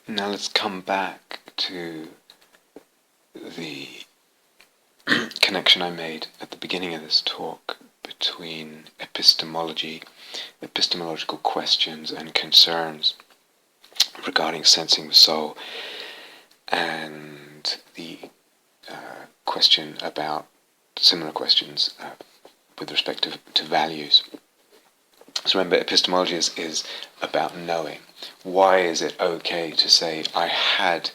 Now let's come back to the connection I made at the beginning of this talk between epistemology, epistemological questions and concerns regarding sensing the soul, and the question about similar questions with respect to values. So remember, epistemology is about knowing. Why is it okay to say I had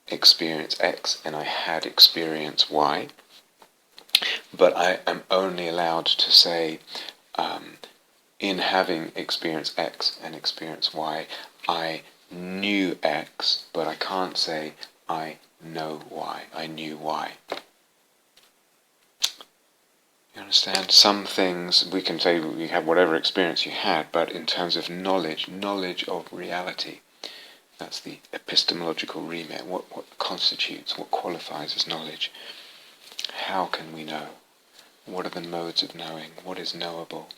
experience X and I had experience Y, but I am only allowed to say in having experience X and experience Y, I knew X, but I can't say I know Y, I knew Y. You understand? Some things we can say you have whatever experience you had, but in terms of knowledge of reality, that's the epistemological remit. What constitutes, what qualifies as knowledge? How can we know? What are the modes of knowing? What is knowable?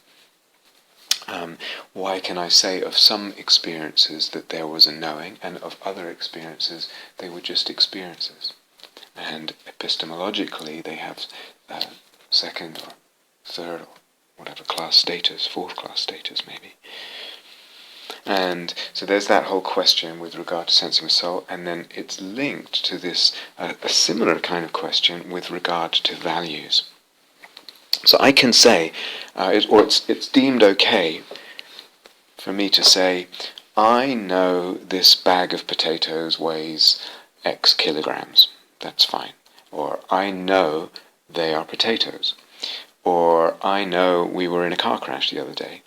Why can I say of some experiences that there was a knowing, and of other experiences they were just experiences? And epistemologically they have second or third or whatever class status, fourth class status maybe. And so there's that whole question with regard to sensing the soul, and then it's linked to this a similar kind of question with regard to values. So I can say, it's deemed okay for me to say, I know this bag of potatoes weighs X kilograms. That's fine. Or I know they are potatoes. Or I know we were in a car crash the other day.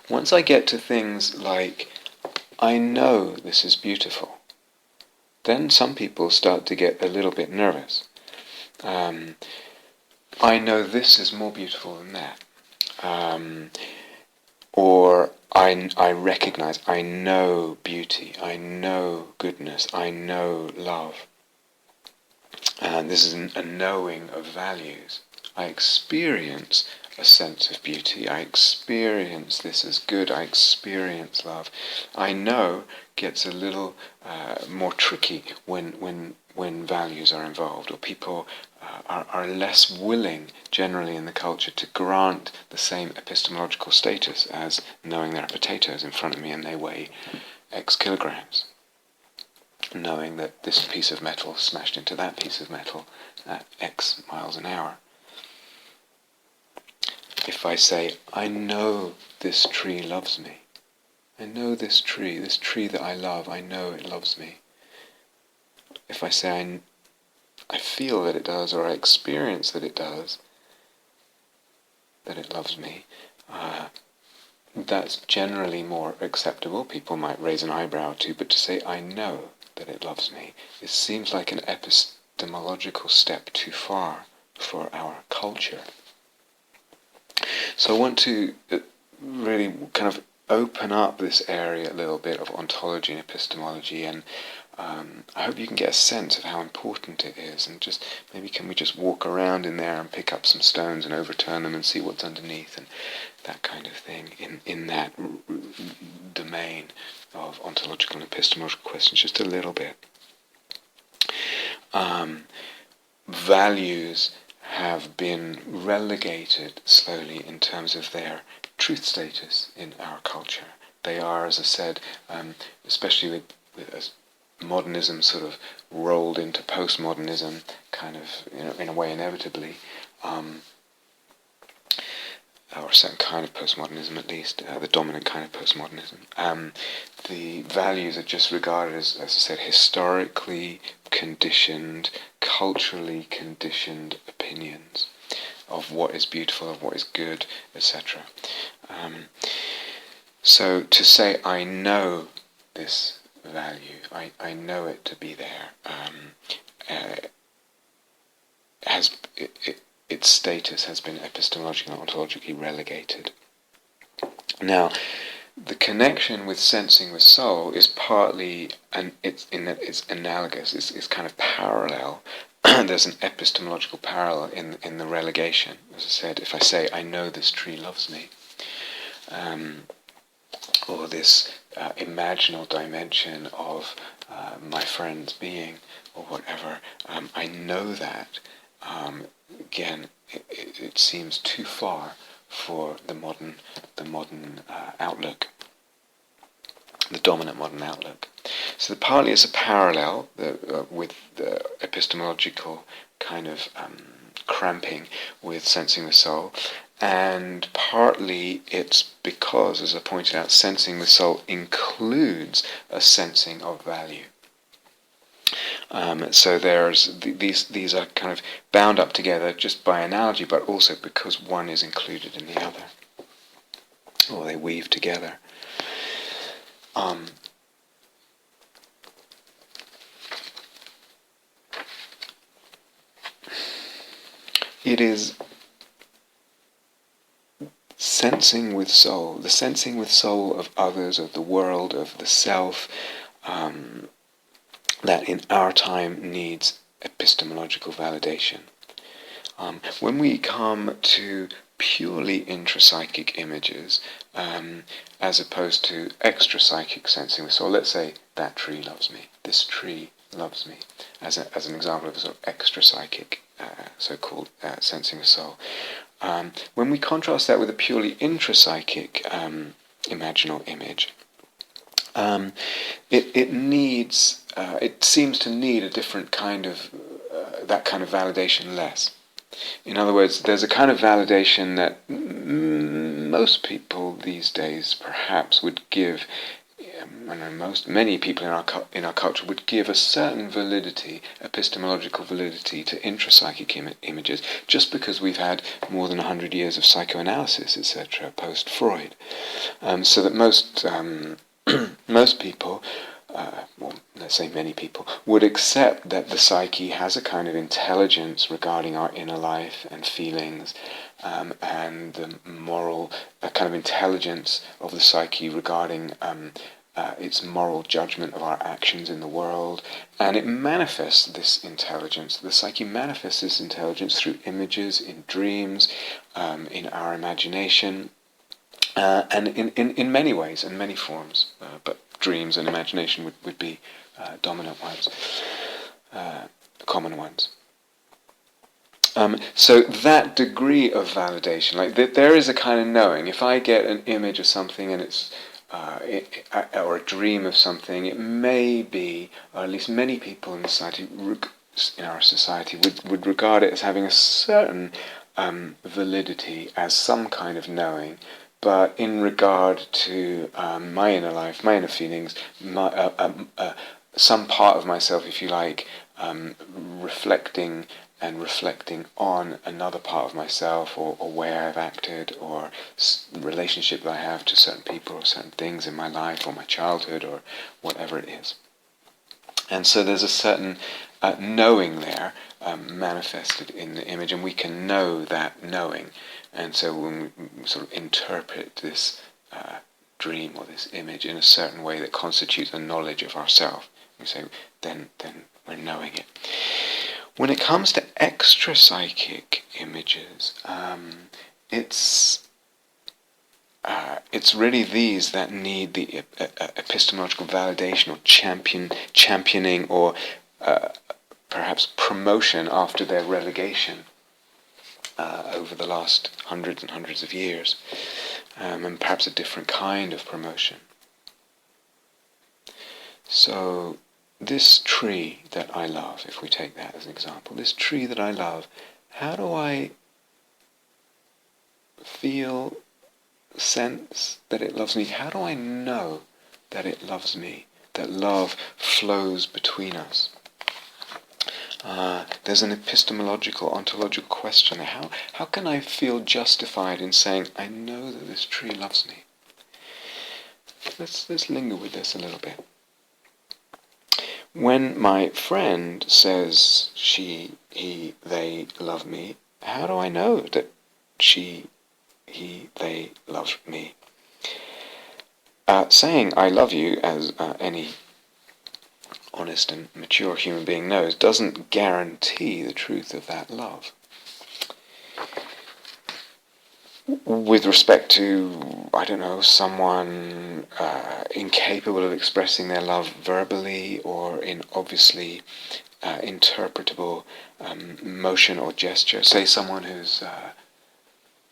Once I get to things like, I know this is beautiful, then some people start to get a little bit nervous. I know this is more beautiful than that. Or I recognize, I know beauty, I know goodness, I know love. And this is a knowing of values. I experience a sense of beauty. I experience this as good. I experience love. I know gets a little more tricky when values are involved, or people are less willing generally in the culture to grant the same epistemological status as knowing there are potatoes in front of me and they weigh X kilograms. Knowing that this piece of metal smashed into that piece of metal at X miles an hour. If I say, I know this tree loves me. I know this tree that I love, I know it loves me. If I say, I feel that it does, or I experience that it does, that it loves me, that's generally more acceptable. People might raise an eyebrow or two, but to say, I know that it loves me, it seems like an epistemological step too far for our culture. So I want to really kind of open up this area a little bit of ontology and epistemology, and I hope you can get a sense of how important it is, and just maybe can we just walk around in there and pick up some stones and overturn them and see what's underneath, and that kind of thing in that domain of ontological and epistemological questions, just a little bit. Values have been relegated slowly in terms of their truth status in our culture. They are, as I said, especially with as modernism sort of rolled into postmodernism, kind of in a way inevitably, or a certain kind of postmodernism at least, the dominant kind of postmodernism. The values are just regarded as I said, historically conditioned, culturally conditioned opinions of what is beautiful, of what is good, etc. So to say, I know this value, I know it to be there, its status has been epistemologically and ontologically relegated. Now, the connection with sensing the soul is partly, and it's in that it's analogous, it's kind of parallel. There's an epistemological parallel in the relegation. As I said, if I say, I know this tree loves me, or this imaginal dimension of my friend's being or whatever, I know that. Again, it seems too far for the modern outlook, the dominant modern outlook. So partly it's a parallel with the epistemological kind of cramping with sensing the soul, and partly it's because, as I pointed out, sensing the soul includes a sensing of value. So there's these are kind of bound up together just by analogy, but also because one is included in the other, or they weave together. It is sensing with soul, the sensing with soul of others, of the world, of the self, that in our time needs epistemological validation. When we come to purely intrapsychic images, as opposed to extrapsychic sensing with soul, let's say that tree loves me, this tree loves me, as an example of a sort of extrapsychic so-called sensing with soul. When we contrast that with a purely intrapsychic imaginal image, it seems to need a different kind of that kind of validation less. In other words, there's a kind of validation that most people these days perhaps would give. Many people in our culture would give a certain validity, epistemological validity, to intrapsychic images, just because we've had more than 100 years of psychoanalysis, etc., post-Freud, so that most people, well, let's say many people, would accept that the psyche has a kind of intelligence regarding our inner life and feelings, and the moral, a kind of intelligence of the psyche regarding its moral judgment of our actions in the world, and it manifests this intelligence. The psyche manifests this intelligence through images, in dreams, in our imagination, and in many ways and many forms, but dreams and imagination would be dominant ones, common ones. So that degree of validation, like there is a kind of knowing. If I get an image of something and it's or a dream of something, it may be, or at least many people in our society would regard it as having a certain validity as some kind of knowing. But in regard to my inner life, my inner feelings, some part of myself, if you like, reflecting on another part of myself, or where I've acted, or relationship that I have to certain people or certain things in my life or my childhood or whatever it is. And so there's a certain knowing there manifested in the image, and we can know that knowing. And so when we sort of interpret this dream or this image in a certain way that constitutes a knowledge of ourselves, we say, then we're knowing it. When it comes to extrapsychic images, it's really these that need the epistemological validation or championing, or perhaps promotion after their relegation over the last hundreds and hundreds of years, and perhaps a different kind of promotion. So this tree that I love, if we take that as an example, this tree that I love, how do I feel, sense that it loves me? How do I know that it loves me, that love flows between us? There's an epistemological, ontological question. How can I feel justified in saying, I know that this tree loves me? Let's linger with this a little bit. When my friend says she, he, they love me, how do I know that she, he, they love me? Saying I love you, as any honest and mature human being knows, doesn't guarantee the truth of that love. with respect to, I don't know, someone incapable of expressing their love verbally or in obviously interpretable motion or gesture. Say someone who's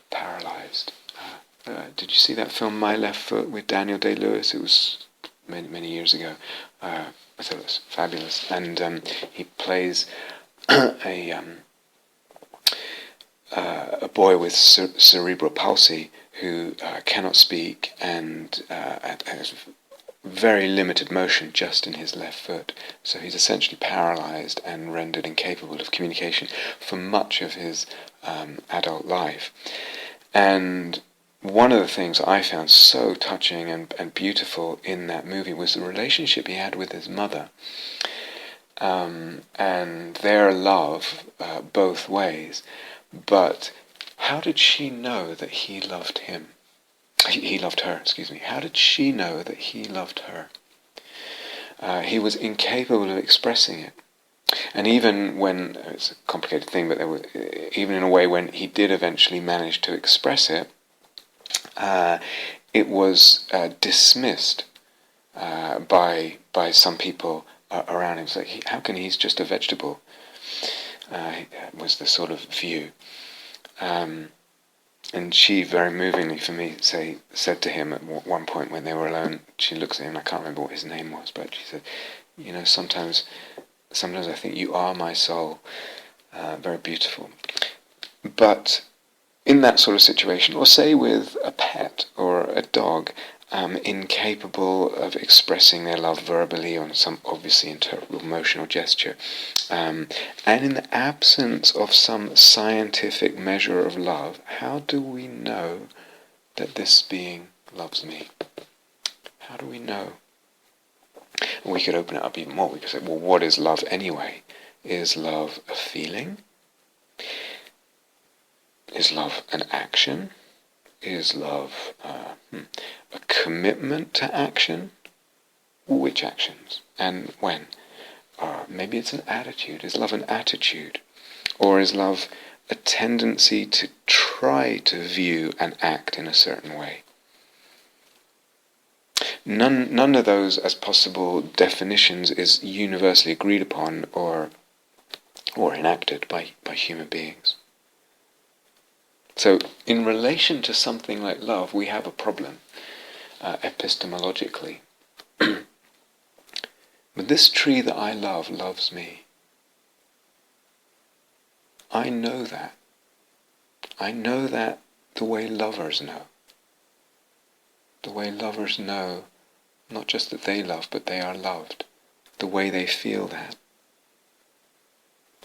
paralyzed. Did you see that film My Left Foot with Daniel Day-Lewis? It was many years ago. I thought it was fabulous. And he plays a boy with cerebral palsy who cannot speak and has very limited motion just in his left foot. So he's essentially paralyzed and rendered incapable of communication for much of his adult life. And one of the things I found so touching and beautiful in that movie was the relationship he had with his mother, and their love both ways. But how did she know that he loved him? He loved her, excuse me. How did she know that he loved her? He was incapable of expressing it. And even when, it's a complicated thing, but even in a way when he did eventually manage to express it, it was dismissed by some people around him. It's like, how can he's just a vegetable? Was the sort of view. And she, very movingly for me, said to him at one point when they were alone, she looks at him, I can't remember what his name was, but she said, sometimes I think you are my soul. Very beautiful. But in that sort of situation, or say with a pet or a dog, incapable of expressing their love verbally on some obviously interpretable motion or gesture, and in the absence of some scientific measure of love, how do we know that this being loves me? How do we know? We could open it up even more. We could say, well, what is love anyway? Is love a feeling? Is love an action? Is love a commitment to action? Which actions? And when? Maybe it's an attitude. Is love an attitude? Or is love a tendency to try to view and act in a certain way? None of those as possible definitions is universally agreed upon or enacted by human beings. So in relation to something like love, we have a problem epistemologically. But this tree that I love loves me. I know that. I know that the way lovers know. The way lovers know not just that they love, but they are loved. The way they feel that.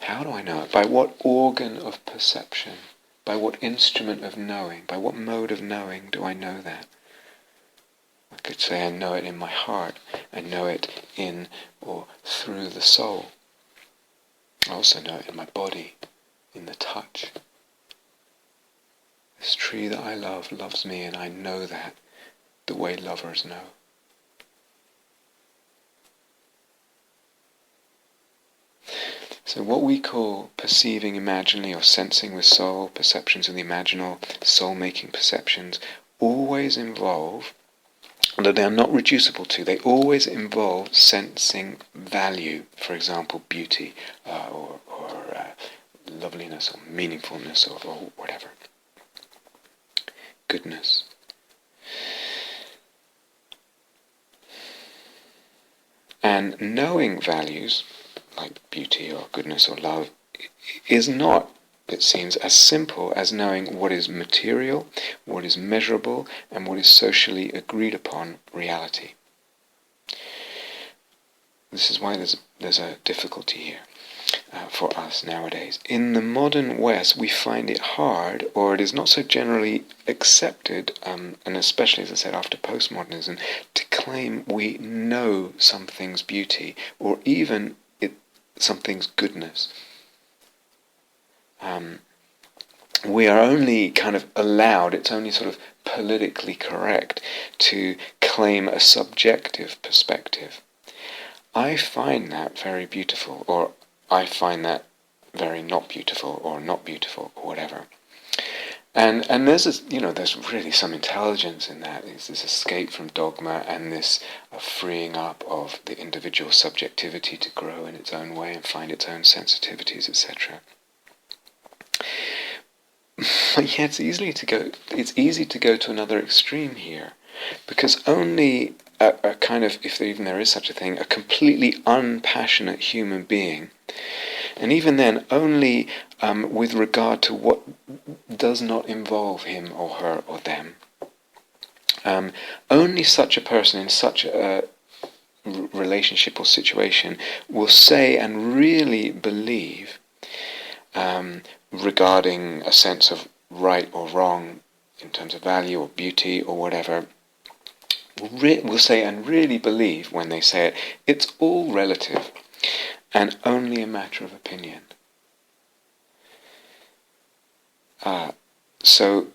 How do I know it? By what organ of perception? By what instrument of knowing? By what mode of knowing do I know that? I could say I know it in my heart. I know it in or through the soul. I also know it in my body, in the touch. This tree that I love loves me, and I know that the way lovers know. So what we call perceiving imaginally or sensing with soul, perceptions of the imaginal, soul-making perceptions, always involve, although they are not reducible to, they always involve sensing value, for example, beauty or loveliness or meaningfulness or whatever, goodness. And knowing values, like beauty or goodness or love, is not, it seems, as simple as knowing what is material, what is measurable, and what is socially agreed upon reality. This is why there's a difficulty here for us nowadays. In the modern West, we find it hard, or it is not so generally accepted, and especially, as I said, after postmodernism, to claim we know something's beauty, or even something's goodness. We are only kind of allowed, it's only sort of politically correct to claim a subjective perspective. I find that very beautiful, or I find that very not beautiful, or whatever. And there's really some intelligence in that. It's this escape from dogma and this freeing up of the individual subjectivity to grow in its own way and find its own sensitivities, etc. But yeah, it's easy to go to another extreme here, because only a kind of, if even there is such a thing, a completely unpassionate human being, and even then only with regard to what does not involve him or her or them. Only such a person in such a relationship or situation will say and really believe, regarding a sense of right or wrong in terms of value or beauty or whatever, will say and really believe when they say it, it's all relative and only a matter of opinion. So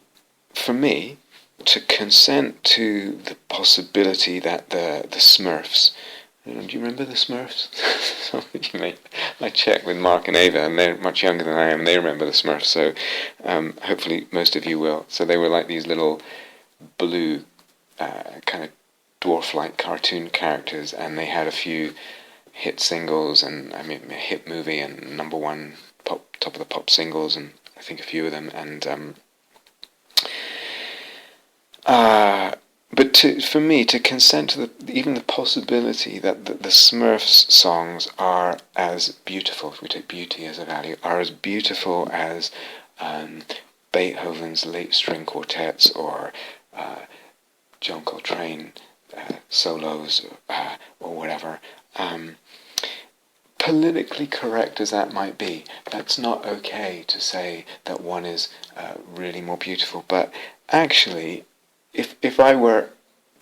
for me, to consent to the possibility that the Smurfs, do you remember the Smurfs? I checked with Mark and Ava, and they're much younger than I am, and they remember the Smurfs, so hopefully most of you will. So they were like these little blue kind of dwarf-like cartoon characters, and they had a few hit singles, and a hit movie, and number one top of the pop singles, and I think a few of them, and but for me to consent to even the possibility that the Smurfs songs are as beautiful, if we take beauty as a value, are as beautiful as Beethoven's late string quartets or John Coltrane solos or whatever. Politically correct as that might be, that's not okay to say that one is really more beautiful. But actually, if I were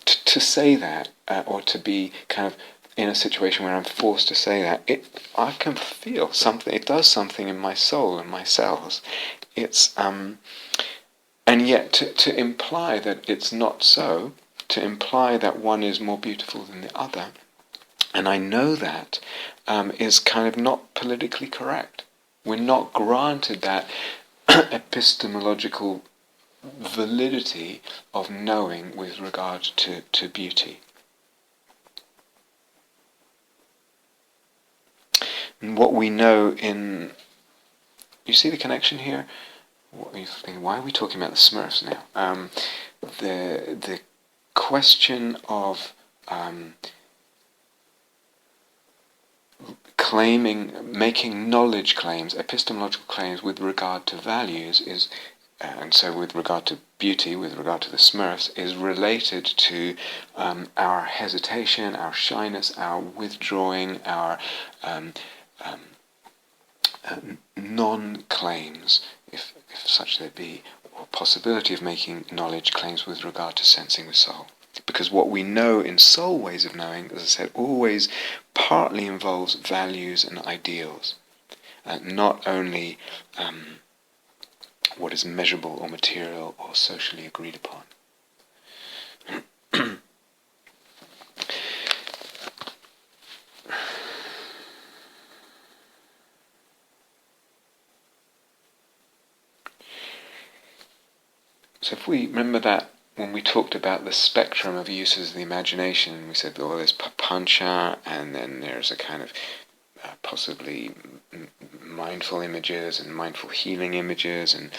to say that, or to be kind of in a situation where I'm forced to say that, I can feel something. It does something in my soul and my cells. It's and yet to imply that it's not so, to imply that one is more beautiful than the other, and I know that is kind of not politically correct. We're not granted that epistemological validity of knowing with regard to beauty. And what we know in... You see the connection here? Why are we talking about the Smurfs now? The question of making knowledge claims, epistemological claims with regard to values is... and so with regard to beauty, with regard to the Smurfs, is related to our hesitation, our shyness, our withdrawing, our non-claims, if such there be, or possibility of making knowledge claims with regard to sensing the soul. Because what we know in soul ways of knowing, as I said, always partly involves values and ideals, not only what is measurable or material or socially agreed upon. So if we remember that when we talked about the spectrum of uses of the imagination, we said, oh, there's papancha, and then there's a kind of possibly mindful images and mindful healing images, and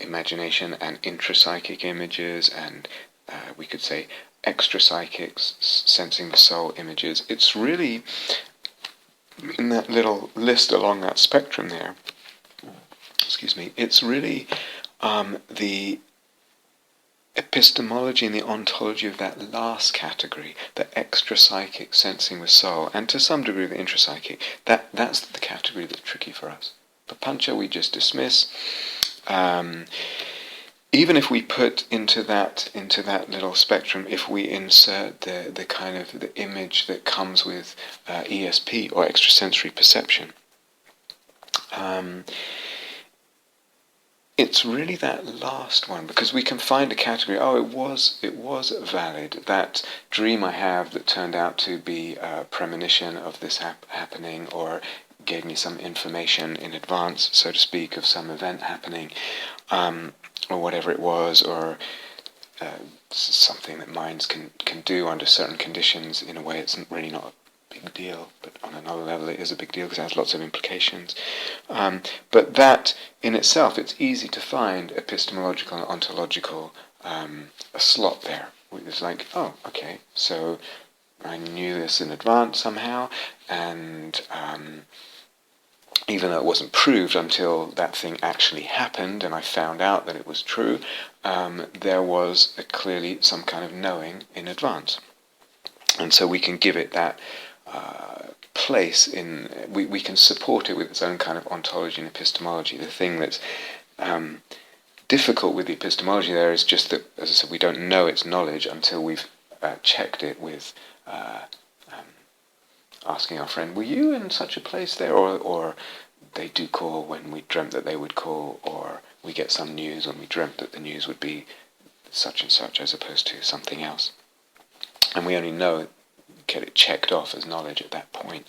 imagination and intrapsychic images, and we could say extrapsychics, sensing the soul images. It's really in that little list along that spectrum there. Excuse me. It's really the epistemology and the ontology of that last category, the extrapsychic sensing with soul, and to some degree the intrapsychic, that's the category that's tricky for us. Papancha we just dismiss. Even if we put into that little spectrum, if we insert the kind of the image that comes with ESP or extrasensory perception, it's really that last one, because we can find a category. Oh, it was valid. That dream I have that turned out to be a premonition of this happening, or gave me some information in advance, so to speak, of some event happening, or whatever it was, or something that minds can do under certain conditions in a way it's really not a big deal, but on another level it is a big deal because it has lots of implications. But that in itself, it's easy to find epistemological and ontological a slot there. It's like, oh, okay, so I knew this in advance somehow, and even though it wasn't proved until that thing actually happened and I found out that it was true, there was clearly some kind of knowing in advance. And so we can give it that place in, we can support it with its own kind of ontology and epistemology. The thing that's difficult with the epistemology there is just that, as I said, we don't know its knowledge until we've checked it with asking our friend, were you in such a place there? Or they do call when we dreamt that they would call, or we get some news when we dreamt that the news would be such and such as opposed to something else. And we only know, get it checked off as knowledge at that point.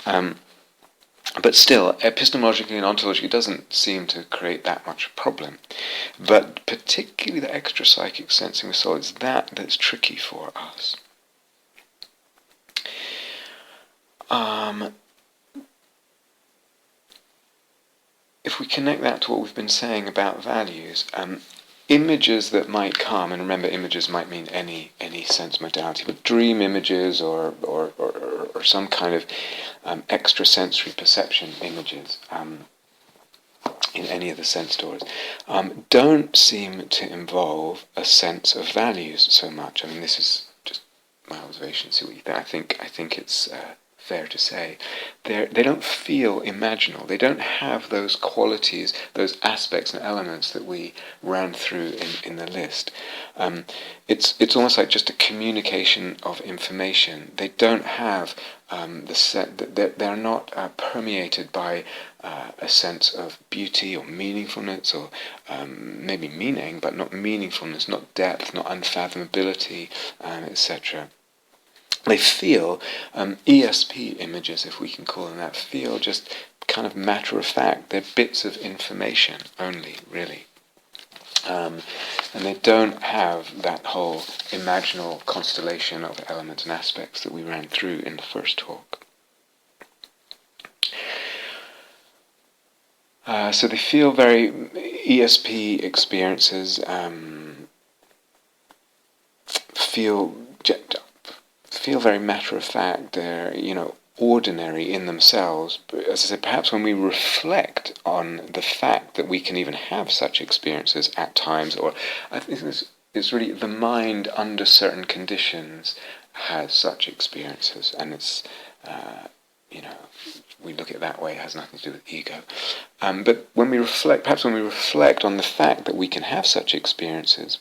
But still, epistemologically and ontologically, it doesn't seem to create that much problem. But particularly the extra-psychic sensing with soul, it's that's tricky for us. If we connect that to what we've been saying about values, images that might come, and remember images might mean any sense modality, but dream images or some kind of extrasensory perception images in any of the sense doors, don't seem to involve a sense of values so much. I mean, this is just my observation. See what you think. I think it's fair to say they don't feel imaginal. They don't have those qualities, those aspects and elements that we ran through in the list. It's almost like just a communication of information. They don't have they're not permeated by a sense of beauty or meaningfulness, or maybe meaning, but not meaningfulness, not depth, not unfathomability, etc. They feel, ESP images, if we can call them that, feel just kind of matter of fact. They're bits of information only, really. And they don't have that whole imaginal constellation of elements and aspects that we ran through in the first talk. So they feel very, ESP experiences feel very matter of fact. They're, ordinary in themselves. But as I said, perhaps when we reflect on the fact that we can even have such experiences at times, or I think it's really the mind under certain conditions has such experiences, and it's we look at it that way, it has nothing to do with ego. But when we reflect, perhaps when we reflect on the fact that we can have such experiences,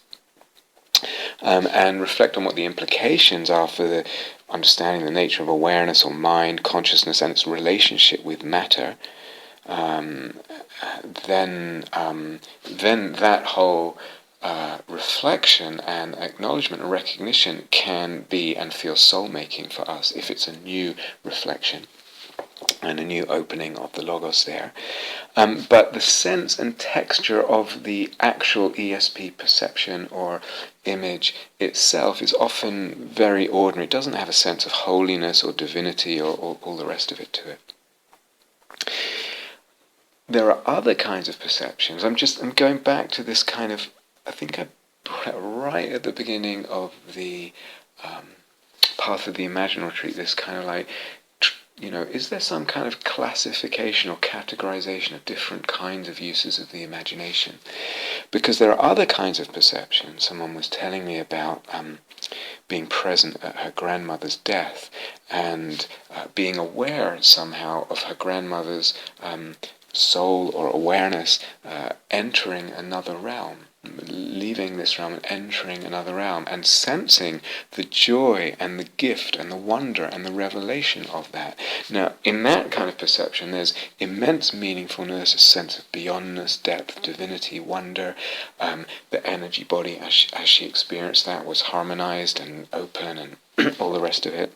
and reflect on what the implications are for the understanding the nature of awareness or mind, consciousness, and its relationship with matter, then that whole reflection and acknowledgement and recognition can be and feel soul-making for us if it's a new reflection and a new opening of the logos there. But the sense and texture of the actual ESP perception or image itself is often very ordinary. It doesn't have a sense of holiness or divinity or all the rest of it to it. There are other kinds of perceptions. I'm going back to this kind of, I think I brought it right at the beginning of the Path of the Imaginal retreat, this kind of like, is there some kind of classification or categorization of different kinds of uses of the imagination? Because there are other kinds of perception. Someone was telling me about being present at her grandmother's death and being aware somehow of her grandmother's soul or awareness entering another realm, leaving this realm and entering another realm, and sensing the joy and the gift and the wonder and the revelation of that. Now, in that kind of perception, there's immense meaningfulness, a sense of beyondness, depth, divinity, wonder. The energy body, as she experienced that, was harmonized and open and all the rest of it.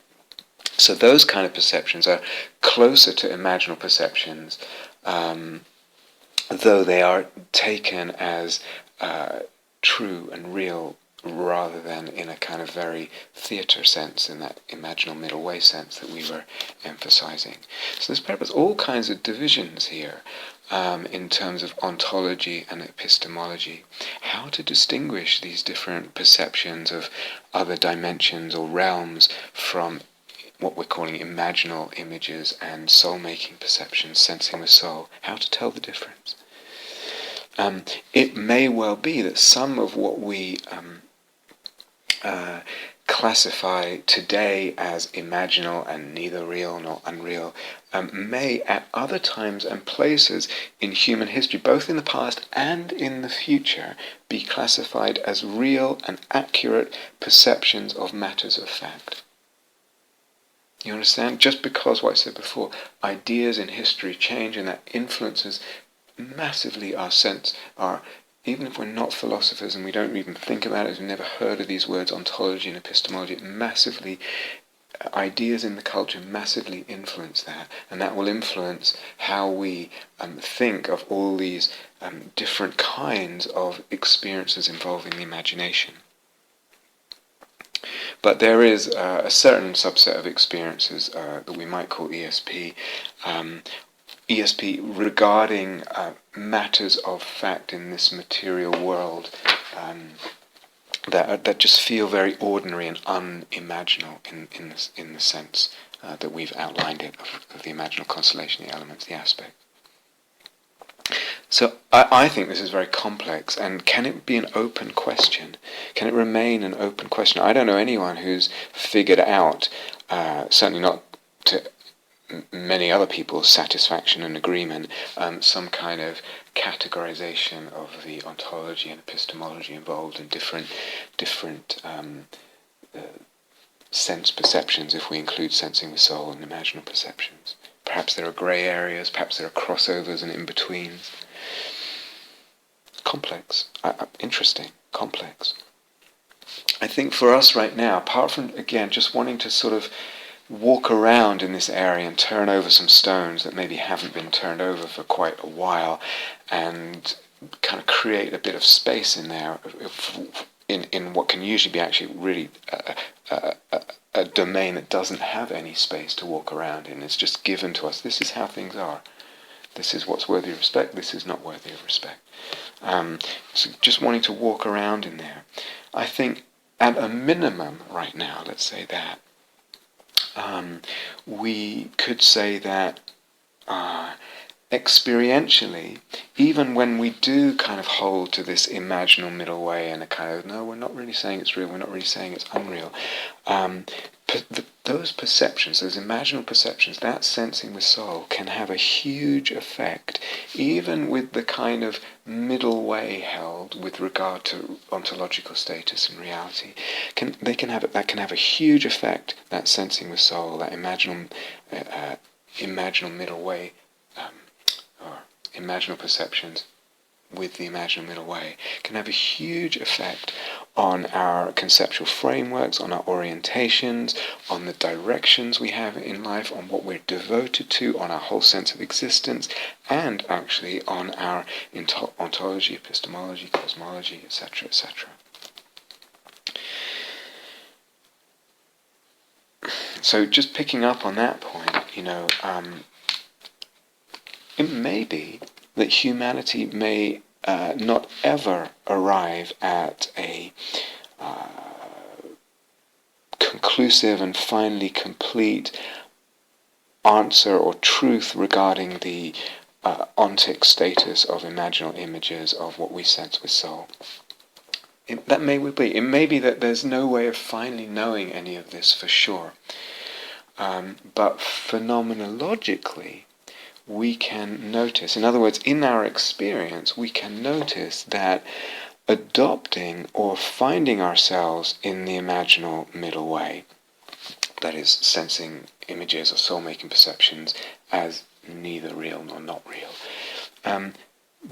So those kind of perceptions are closer to imaginal perceptions, though they are taken as true and real rather than in a kind of very theatre sense, in that imaginal middle way sense that we were emphasizing. So there's perhaps all kinds of divisions here in terms of ontology and epistemology. How to distinguish these different perceptions of other dimensions or realms from what we're calling imaginal images and soul-making perceptions, sensing with soul. How to tell the difference. It may well be that some of what we classify today as imaginal and neither real nor unreal may at other times and places in human history, both in the past and in the future, be classified as real and accurate perceptions of matters of fact. You understand? Just because what I said before, ideas in history change, and that influences massively our sense, even if we're not philosophers and we don't even think about it, we've never heard of these words ontology and epistemology, ideas in the culture massively influence that, and that will influence how we think of all these different kinds of experiences involving the imagination. But there is a certain subset of experiences that we might call ESP, regarding matters of fact in this material world that just feel very ordinary and unimaginal in the sense that we've outlined it of the imaginal constellation, the elements, the aspect. So I think this is very complex, and can it be an open question? Can it remain an open question? I don't know anyone who's figured out, certainly not to many other people's satisfaction and agreement, some kind of categorization of the ontology and epistemology involved in different sense perceptions, if we include sensing with soul and imaginal perceptions. Perhaps there are grey areas, perhaps there are crossovers and in-betweens. Complex. Interesting. Complex. I think for us right now, apart from, again, just wanting to sort of walk around in this area and turn over some stones that maybe haven't been turned over for quite a while, and kind of create a bit of space in there, in what can usually be actually really a domain that doesn't have any space to walk around in. It's just given to us. This is how things are. This is what's worthy of respect. This is not worthy of respect. So just wanting to walk around in there. I think at a minimum right now, let's say that, we could say that experientially, even when we do kind of hold to this imaginal middle way and a kind of, no, we're not really saying it's real, we're not really saying it's unreal, those perceptions, those imaginal perceptions, that sensing with soul can have a huge effect, even with the kind of middle way held with regard to ontological status and reality. That can have a huge effect, that sensing with soul, that imaginal middle way, or imaginal perceptions with the imaginal middle way, can have a huge effect on our conceptual frameworks, on our orientations, on the directions we have in life, on what we're devoted to, on our whole sense of existence, and actually on our ontology, epistemology, cosmology, etc., etc. So just picking up on that point, it may be that humanity may not ever arrive at a conclusive and finally complete answer or truth regarding the ontic status of imaginal images of what we sense with soul. That may be. It may be that there's no way of finally knowing any of this for sure. But phenomenologically, we can notice, in other words, in our experience, we can notice that adopting or finding ourselves in the imaginal middle way, that is, sensing images or soul-making perceptions as neither real nor not real,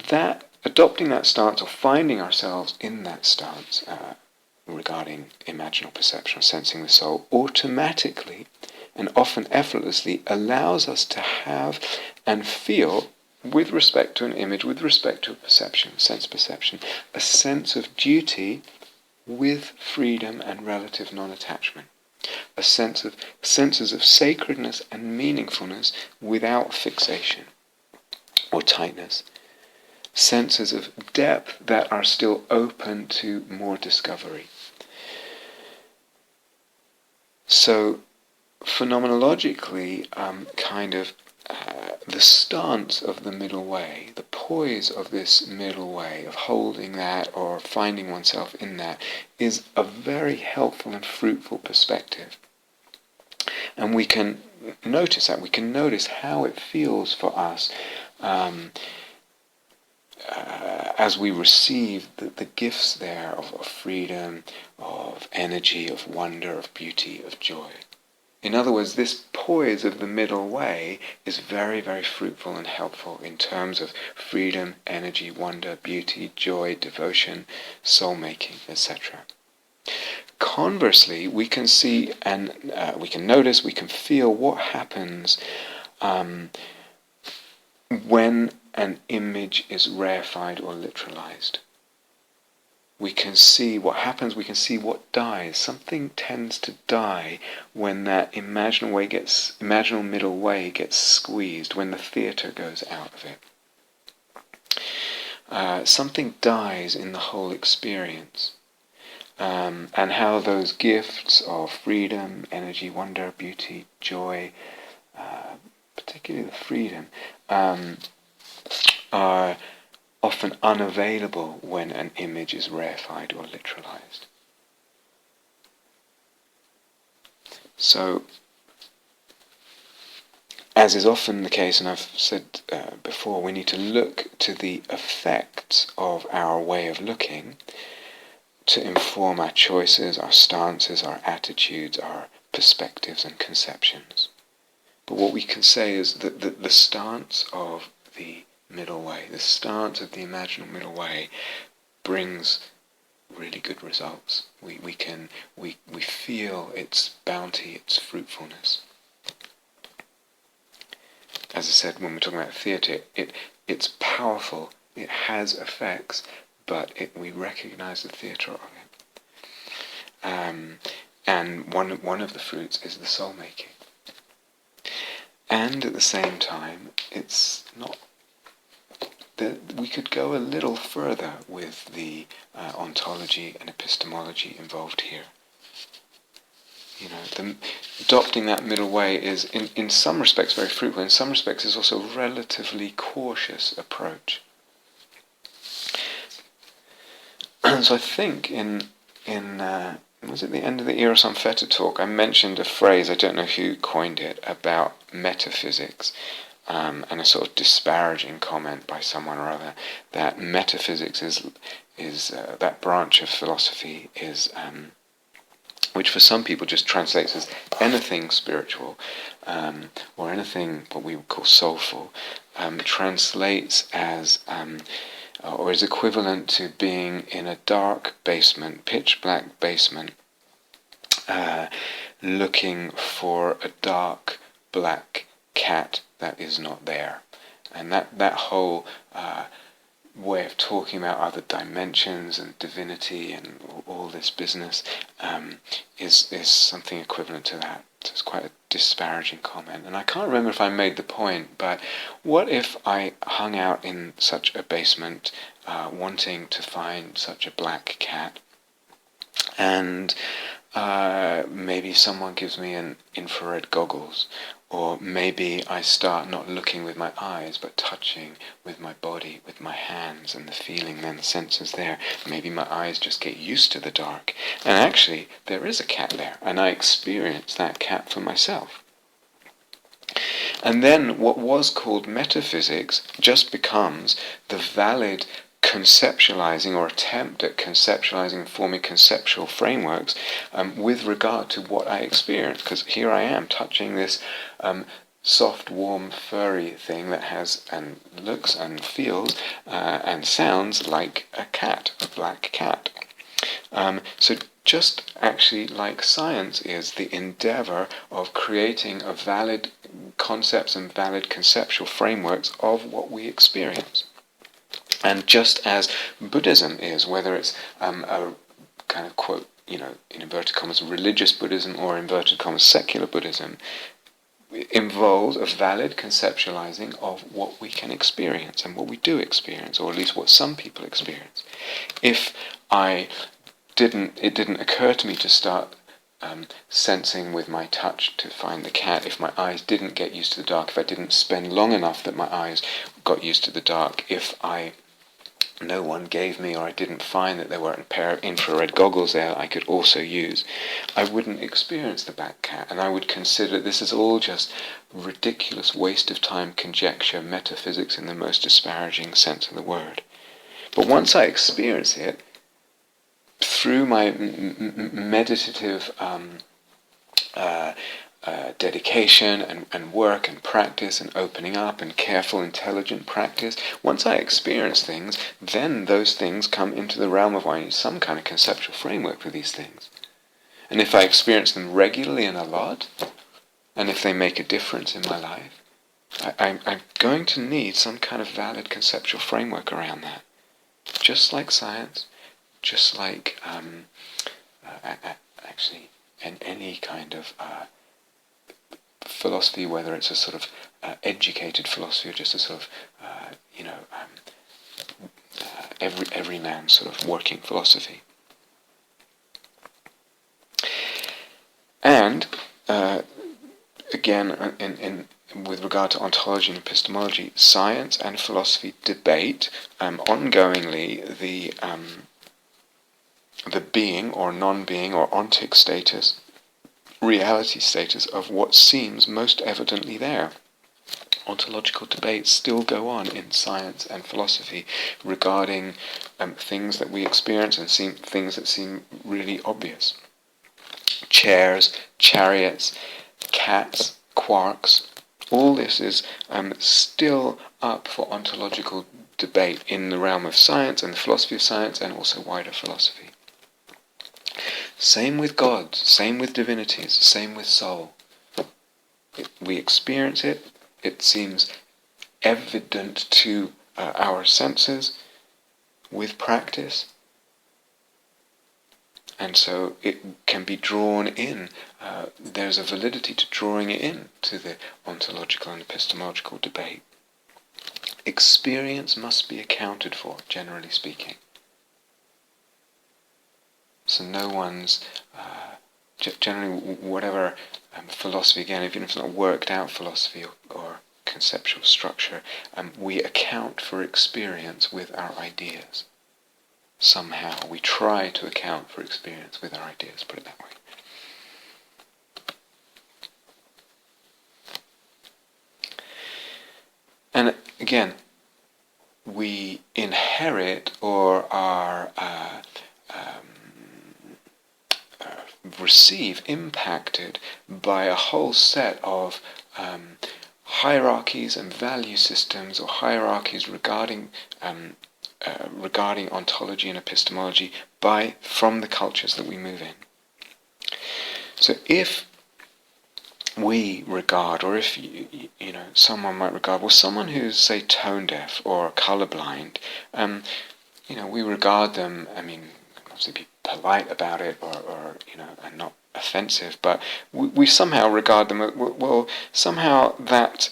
that adopting that stance or finding ourselves in that stance regarding imaginal perception or sensing the soul automatically and often effortlessly allows us to have and feel, with respect to an image, with respect to a perception, sense perception, a sense of duty with freedom and relative non-attachment. Senses of sacredness and meaningfulness without fixation or tightness. Senses of depth that are still open to more discovery. So, phenomenologically, the stance of the middle way, the poise of this middle way, of holding that or finding oneself in that, is a very helpful and fruitful perspective. And we can notice that, we can notice how it feels for us as we receive the gifts there of freedom, of energy, of wonder, of beauty, of joy. In other words, this poise of the middle way is very, very fruitful and helpful in terms of freedom, energy, wonder, beauty, joy, devotion, soul-making, etc. Conversely, we can see and we can notice, we can feel what happens when an image is reified or literalized. We can see what happens, we can see what dies. Something tends to die when that imaginal middle way gets squeezed, when the theatre goes out of it. Something dies in the whole experience. And how those gifts of freedom, energy, wonder, beauty, joy, particularly the freedom, are often unavailable when an image is reified or literalized. So, as is often the case, and I've said before, we need to look to the effects of our way of looking to inform our choices, our stances, our attitudes, our perspectives and conceptions. But what we can say is that the stance of the middle way, the stance of the imaginal middle way, brings really good results. We feel its bounty, its fruitfulness. As I said, when we're talking about theatre, it's powerful, it has effects, but we recognise the theatre of it. And one of the fruits is the soul-making. And at the same time, it's not that we could go a little further with the ontology and epistemology involved here. Adopting that middle way is, in some respects, very fruitful. In some respects, is also a relatively cautious approach. So I think was it the end of the Eros Feta talk, I mentioned a phrase, I don't know who coined it, about metaphysics, and a sort of disparaging comment by someone or other, that metaphysics is that branch of philosophy is, which for some people just translates as anything spiritual, or anything what we would call soulful, translates as or is equivalent to being in a dark basement, pitch black basement, looking for a dark black cat that is not there. And that whole way of talking about other dimensions and divinity and all this business is something equivalent to that. So it's quite a disparaging comment. And I can't remember if I made the point, but what if I hung out in such a basement wanting to find such a black cat, and maybe someone gives me an infrared goggles, or maybe I start not looking with my eyes but touching with my body, with my hands, and the feeling then, the senses there. Maybe my eyes just get used to the dark, and actually there is a cat there, and I experience that cat for myself. And then what was called metaphysics just becomes the valid conceptualizing or attempt at conceptualizing and forming conceptual frameworks with regard to what I experience. Because here I am touching this soft, warm, furry thing that has and looks and feels and sounds like a cat, a black cat. So just actually like science is the endeavor of creating a valid concepts and valid conceptual frameworks of what we experience. And just as Buddhism is, whether it's a kind of quote, in inverted commas, religious Buddhism or inverted commas, secular Buddhism, involves a valid conceptualizing of what we can experience and what we do experience, or at least what some people experience. If it didn't occur to me to start sensing with my touch to find the cat, if my eyes didn't get used to the dark, if I didn't spend long enough that my eyes got used to the dark, if no one gave me, or I didn't find that there were a pair of infrared goggles there I could also use, I wouldn't experience the black cat, and I would consider this is all just ridiculous waste of time, conjecture, metaphysics in the most disparaging sense of the word. But once I experience it, through my meditative dedication and work and practice and opening up and careful, intelligent practice, once I experience things, then those things come into the realm of I need some kind of conceptual framework for these things. And if I experience them regularly and a lot, and if they make a difference in my life, I'm going to need some kind of valid conceptual framework around that. Just like science, just like actually in any kind of philosophy, whether it's a sort of educated philosophy or just a sort of every man's sort of working philosophy. And again, in with regard to ontology and epistemology, science and philosophy debate ongoingly the being or non-being or ontic status, reality status of what seems most evidently there. Ontological debates still go on in science and philosophy regarding things that we experience and things that seem really obvious. Chairs, chariots, cats, quarks, all this is still up for ontological debate in the realm of science and the philosophy of science and also wider philosophy. Same with God, same with divinities, same with soul. We experience it, it seems evident to our senses with practice, and so it can be drawn in. There's a validity to drawing it in to the ontological and epistemological debate. Experience must be accounted for, generally speaking. So no one's, generally whatever philosophy, again, even if it's not worked out philosophy or conceptual structure, we account for experience with our ideas. Somehow we try to account for experience with our ideas, put it that way. And again, we inherit or are receive, impacted by a whole set of hierarchies and value systems or hierarchies regarding ontology and epistemology from the cultures that we move in. So if we regard, or if someone might regard, well, someone who's, say, tone deaf or colorblind, we regard them, obviously be polite about it or and not offensive, but we somehow regard them, well, somehow that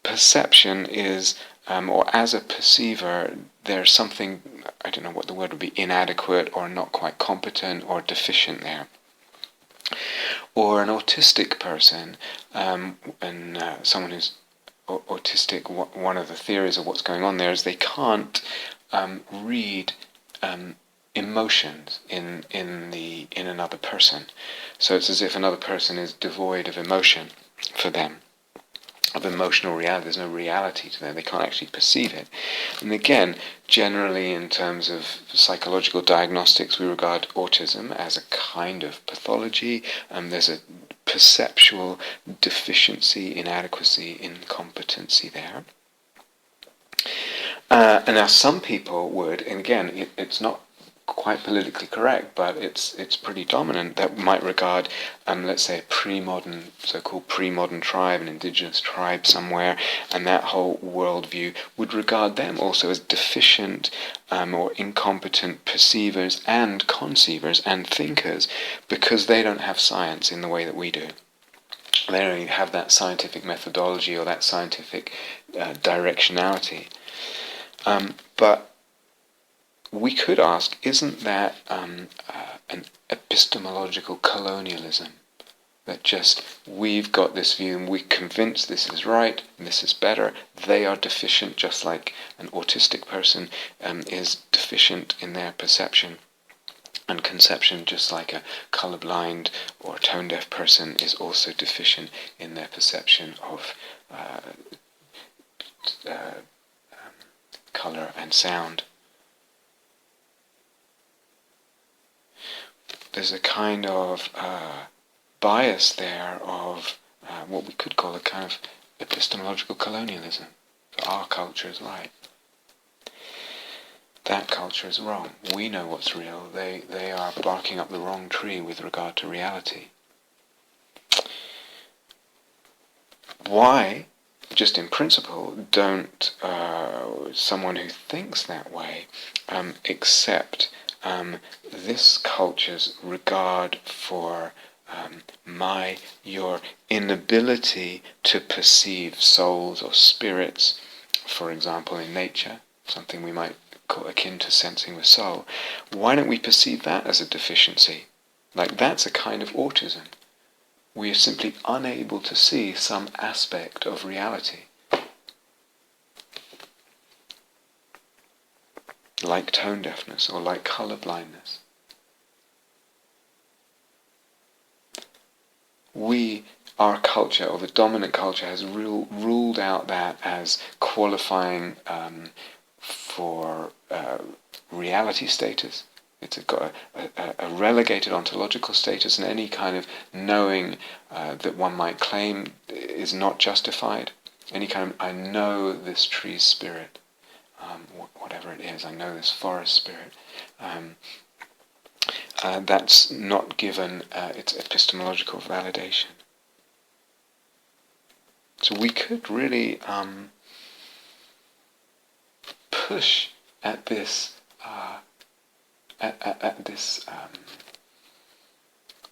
perception is, or as a perceiver, there's something, I don't know what the word would be, inadequate or not quite competent or deficient there. Or an autistic person, and someone who's autistic, one of the theories of what's going on there is they can't read emotions in another person. So it's as if another person is devoid of emotion for them, of emotional reality. There's no reality to them. They can't actually perceive it. And again, generally in terms of psychological diagnostics, we regard autism as a kind of pathology. There's a perceptual deficiency, inadequacy, incompetency there. And now some people would, and again, it's not quite politically correct, but it's pretty dominant, that might regard, let's say, a pre-modern, so-called pre-modern tribe, an indigenous tribe somewhere, and that whole worldview would regard them also as deficient or incompetent perceivers and conceivers and thinkers, because they don't have science in the way that we do. They don't have that scientific methodology or that scientific directionality. But we could ask, isn't that an epistemological colonialism? That just, we've got this view and we're convinced this is right and this is better. They are deficient, just like an autistic person is deficient in their perception and conception, just like a colorblind or tone-deaf person is also deficient in their perception of color and sound. There's a kind of bias there of what we could call a kind of epistemological colonialism. Our culture is right. That culture is wrong. We know what's real. They are barking up the wrong tree with regard to reality. Why, just in principle, don't someone who thinks that way accept this culture's regard for your inability to perceive souls or spirits, for example, in nature, something we might call akin to sensing the soul? Why don't we perceive that as a deficiency? Like, that's a kind of autism. We are simply unable to see some aspect of reality. Like tone deafness or like color blindness. Our culture, or the dominant culture, has ruled out that as qualifying for reality status. It's got a relegated ontological status, and any kind of knowing that one might claim is not justified. Any kind of, I know this tree's spirit, whatever it is, I know this forest spirit. That's not given its epistemological validation. So we could really push at this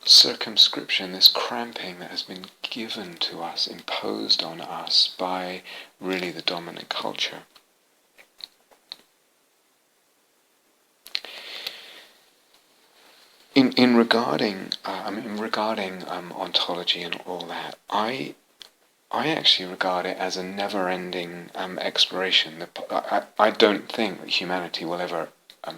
circumscription, this cramping that has been given to us, imposed on us by really the dominant culture. In regarding ontology and all that, I actually regard it as a never-ending exploration. I don't think that humanity will ever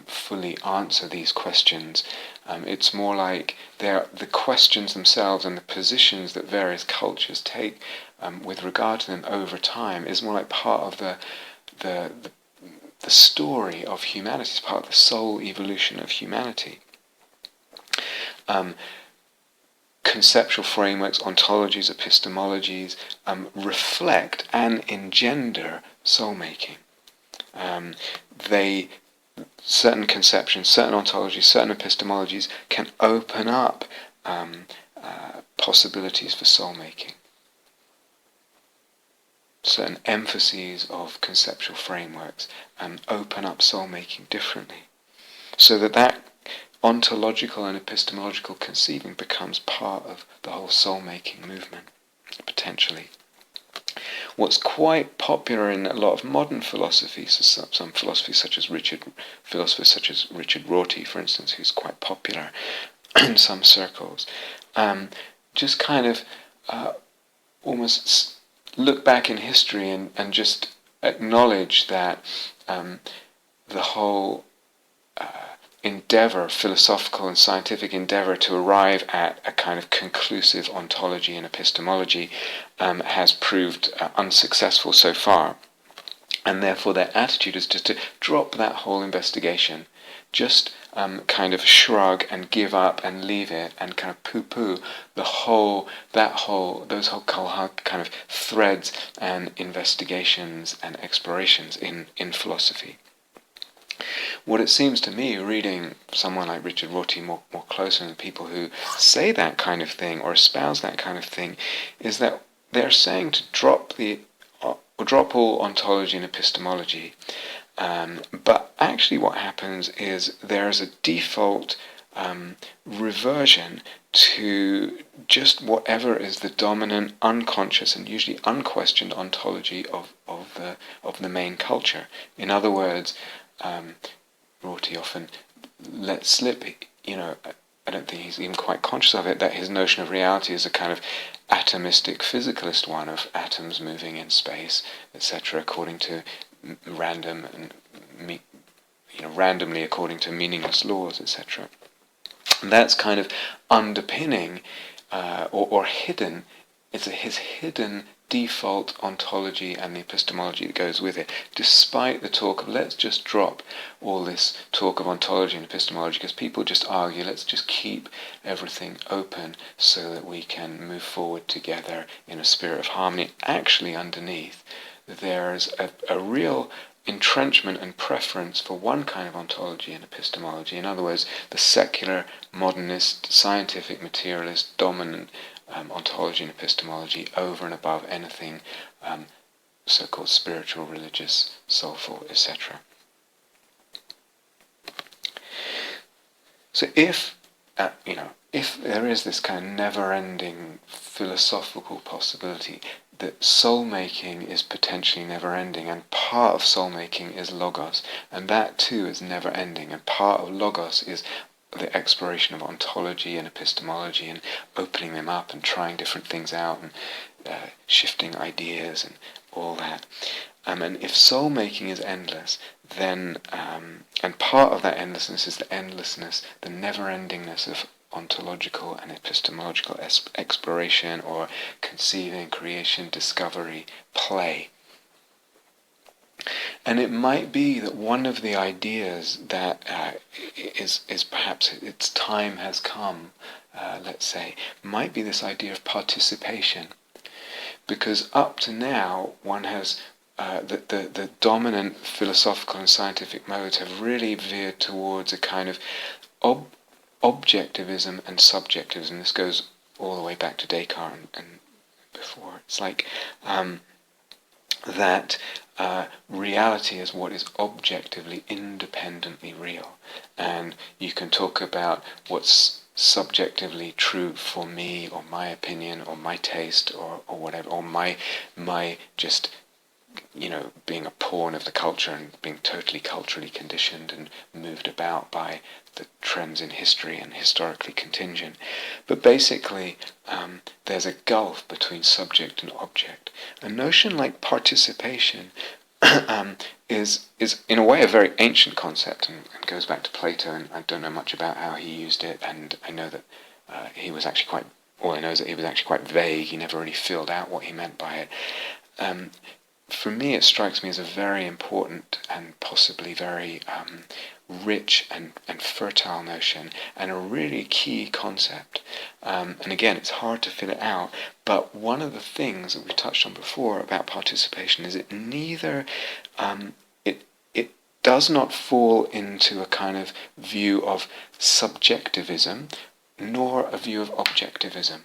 fully answer these questions. It's more like the questions themselves and the positions that various cultures take with regard to them over time is more like part of the story of humanity. It's part of the soul evolution of humanity. Conceptual frameworks, ontologies, epistemologies reflect and engender soul-making. Certain conceptions, certain ontologies, certain epistemologies can open up possibilities for soul-making. Certain emphases of conceptual frameworks open up soul-making differently. So that ontological and epistemological conceiving becomes part of the whole soul-making movement, potentially. What's quite popular in a lot of modern philosophies, some philosophers such as Richard Rorty, for instance, who's quite popular in some circles, just kind of almost look back in history and just acknowledge that the whole philosophical and scientific endeavor to arrive at a kind of conclusive ontology and epistemology has proved unsuccessful so far. And therefore their attitude is just to drop that whole investigation, just kind of shrug and give up and leave it and kind of poo-poo those whole kind of threads and investigations and explorations in philosophy. what it seems to me, reading someone like Richard Rorty more closely, and people who say that kind of thing or espouse that kind of thing, is that they're saying to drop all ontology and epistemology. But actually what happens is there's a default reversion to just whatever is the dominant, unconscious, and usually unquestioned ontology of the main culture. In other words, Rorty often lets slip, I don't think he's even quite conscious of it, that his notion of reality is a kind of atomistic physicalist one, of atoms moving in space, etc., according to randomly according to meaningless laws, etc. And that's kind of underpinning or hidden. It's his hidden default ontology and the epistemology that goes with it, despite the talk of let's just drop all this talk of ontology and epistemology, because people just argue, let's just keep everything open so that we can move forward together in a spirit of harmony. Actually, underneath, there's a real entrenchment and preference for one kind of ontology and epistemology. In other words, the secular, modernist, scientific, materialist, dominant ontology and epistemology over and above anything so-called spiritual, religious, soulful, etc. So if there is this kind of never-ending philosophical possibility that soul-making is potentially never-ending, and part of soul-making is logos, and that too is never-ending, and part of logos is the exploration of ontology and epistemology and opening them up and trying different things out and shifting ideas and all that. And if soul-making is endless, then, and part of that endlessness is the endlessness, the never-endingness of ontological and epistemological exploration or conceiving, creation, discovery, play. And it might be that one of the ideas that is perhaps its time has come, let's say, might be this idea of participation. Because up to now, one has the dominant philosophical and scientific modes have really veered towards a kind of objectivism and subjectivism. This goes all the way back to Descartes and before. It's like that reality is what is objectively, independently real. And you can talk about what's subjectively true for me, or my opinion, or my taste, or whatever, or my just being a pawn of the culture and being totally culturally conditioned and moved about by the trends in history and historically contingent. But basically, there's a gulf between subject and object. A notion like participation is in a way a very ancient concept and goes back to Plato, and I don't know much about how he used it, and I know that he was actually all I know is that he was actually quite vague. He never really filled out what he meant by it. For me, it strikes me as a very important and possibly very rich and fertile notion, and a really key concept. And again, it's hard to fill it out, but one of the things that we touched on before about participation is it neither it does not fall into a kind of view of subjectivism nor a view of objectivism.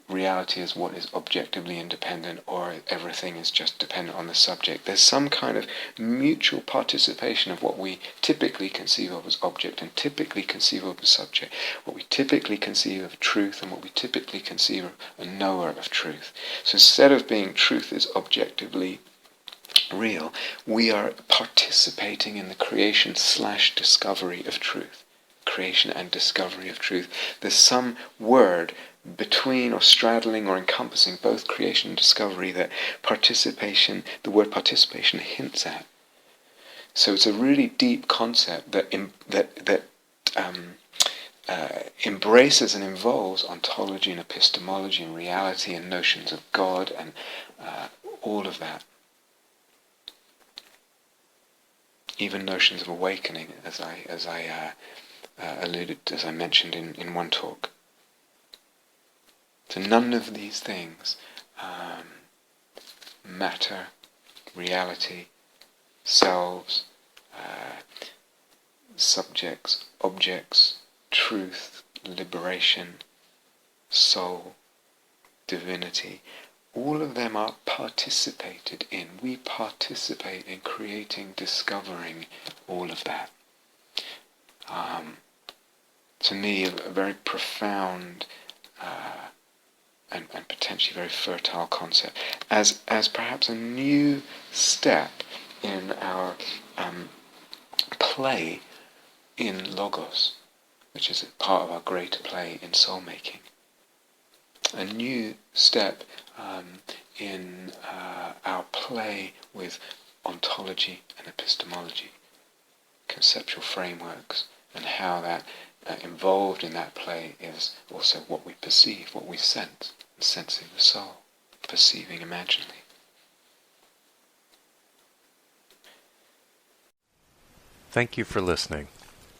Reality is what is objectively independent, or everything is just dependent on the subject. There's some kind of mutual participation of what we typically conceive of as object and typically conceive of as subject, what we typically conceive of truth and what we typically conceive of a knower of truth. So instead of being truth is objectively real, we are participating in the creation/discovery of truth. Creation and discovery of truth. There's some word between or straddling or encompassing both creation and discovery that the word participation hints at. So it's a really deep concept that embraces and involves ontology and epistemology and reality and notions of God and all of that. Even notions of awakening, as I mentioned in one talk. So none of these things, matter, reality, selves, subjects, objects, truth, liberation, soul, divinity, all of them are participated in. We participate in creating, discovering all of that. To me, a very profound and potentially very fertile concept, as perhaps a new step in our play in Logos, which is part of our greater play in soulmaking. A new step in our play with ontology and epistemology, conceptual frameworks, and how that involved in that play is also what we perceive, what we sense, sensing the soul, perceiving imaginally. Thank you for listening.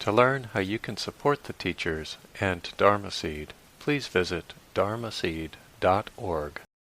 To learn how you can support the teachers and Dharma Seed, please visit dharmaseed.org.